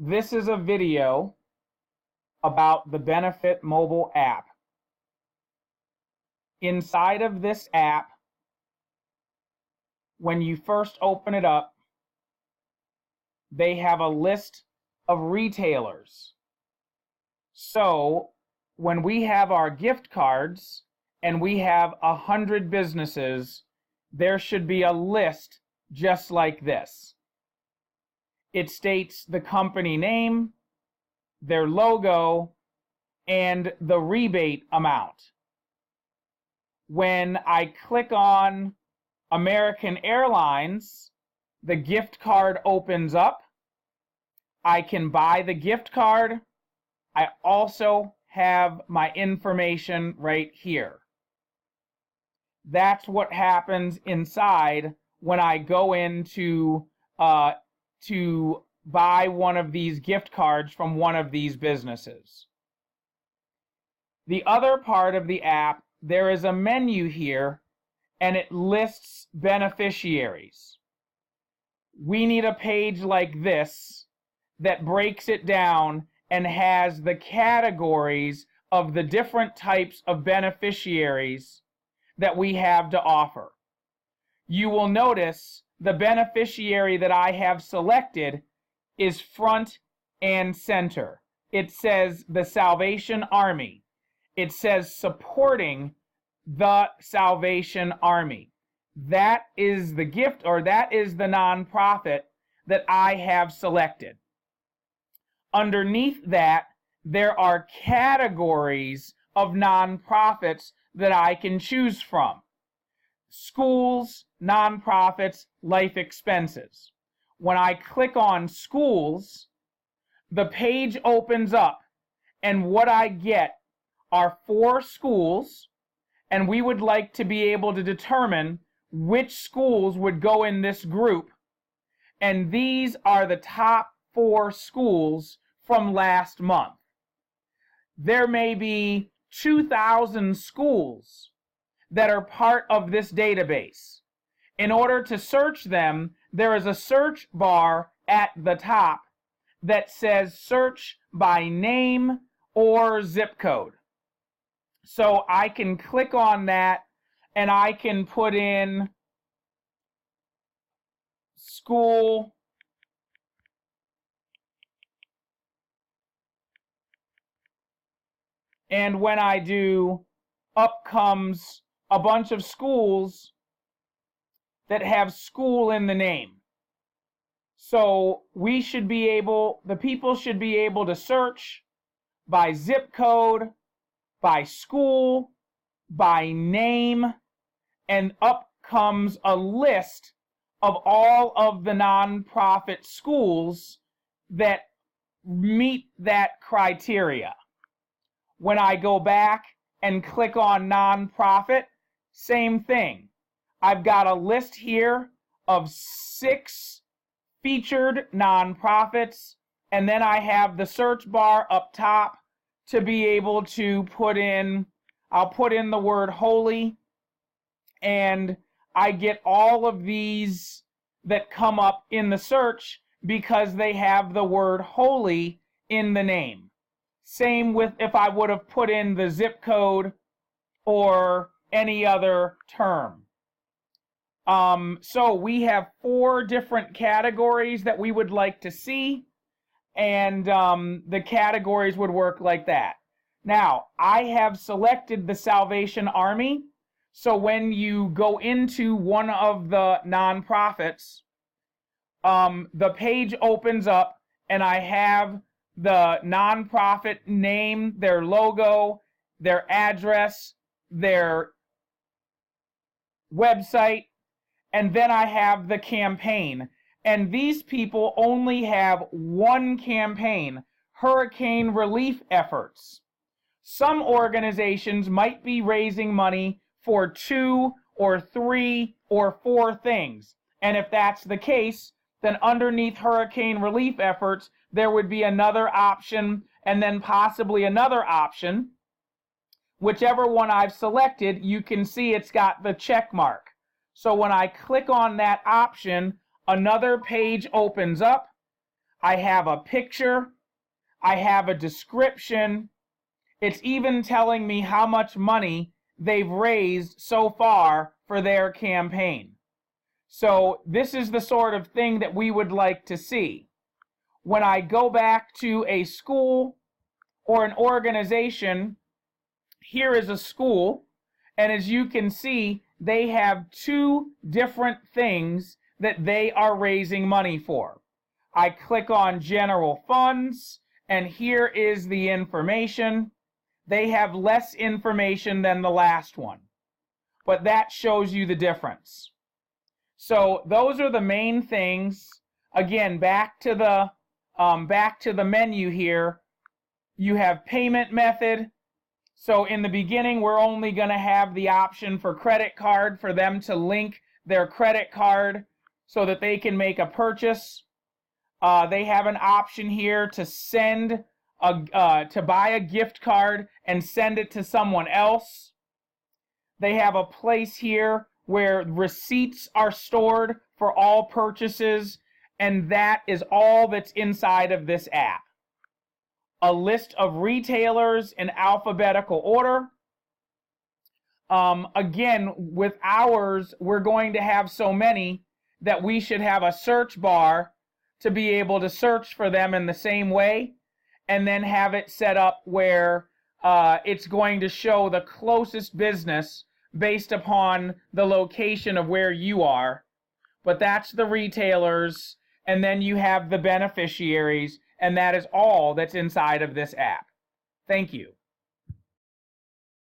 This is a video about the Benefit mobile app. Inside of this app, when you first open it up, they have a list of retailers. So when we have our gift cards and we have 100 businesses, there should be a list just like this. It states the company name, their logo, and the rebate amount. When I click on American Airlines, the gift card opens up. I can buy the gift card. I also have my information right here. That's what happens inside when I go in to buy one of these gift cards from one of these businesses. The other part of the app, there is a menu here, and it lists beneficiaries. We need a page like this that breaks it down and has the categories of the different types of beneficiaries that we have to offer. You will notice the beneficiary that I have selected is front and center. It says the Salvation Army. It says supporting the Salvation Army. That is the gift, or that is the nonprofit that I have selected. Underneath that, there are categories of nonprofits that I can choose from. Schools, nonprofits, life expenses. When I click on schools, the page opens up, and what I get are 4 schools, and we would like to be able to determine which schools would go in this group, and these are the top 4 schools from last month. There may be 2,000 schools that are part of this database. In order to search them, there is a search bar at the top that says search by name or zip code. So I can click on that and I can put in school and when I do, up comes a bunch of schools that have school in the name. So we should be able, the people should be able to search by zip code, by school, by name, and up comes a list of all of the nonprofit schools that meet that criteria. When I go back and click on nonprofit, same thing. I've got a list here of 6 featured nonprofits, and then I have the search bar up top to be able to put in, I'll put in the word holy, and I get all of these that come up in the search because they have the word holy in the name. Same with if I would have put in the zip code or any other term. So we have 4 different categories that we would like to see, and the categories would work like that. Now, I have selected the Salvation Army, so when you go into one of the nonprofits, the page opens up and I have the nonprofit name, their logo, their address, their website, and then I have the campaign. And these people only have one campaign, hurricane relief efforts. Some organizations might be raising money for 2 or 3 or 4 things. And if that's the case, then underneath hurricane relief efforts, there would be another option and then possibly another option. Whichever one I've selected, you can see it's got the check mark. So when I click on that option, another page opens up. I have a picture, I have a description. It's even telling me how much money they've raised so far for their campaign. So this is the sort of thing that we would like to see. When I go back to a school or an organization, here is a school, and as you can see, they have two different things that they are raising money for. I click on General Funds, and here is the information. They have less information than the last one, but that shows you the difference. So those are the main things. Again, back to the menu here. You have payment method. So in the beginning, we're only going to have the option for credit card, for them to link their credit card so that they can make a purchase. They have an option here to to buy a gift card and send it to someone else. They have a place here where receipts are stored for all purchases, and that is all that's inside of this app. A list of retailers in alphabetical order. Again, with ours, we're going to have so many that we should have a search bar to be able to search for them in the same way, and then have it set up where it's going to show the closest business based upon the location of where you are. But that's the retailers, and then you have the beneficiaries, and that is all that's inside of this app. Thank you.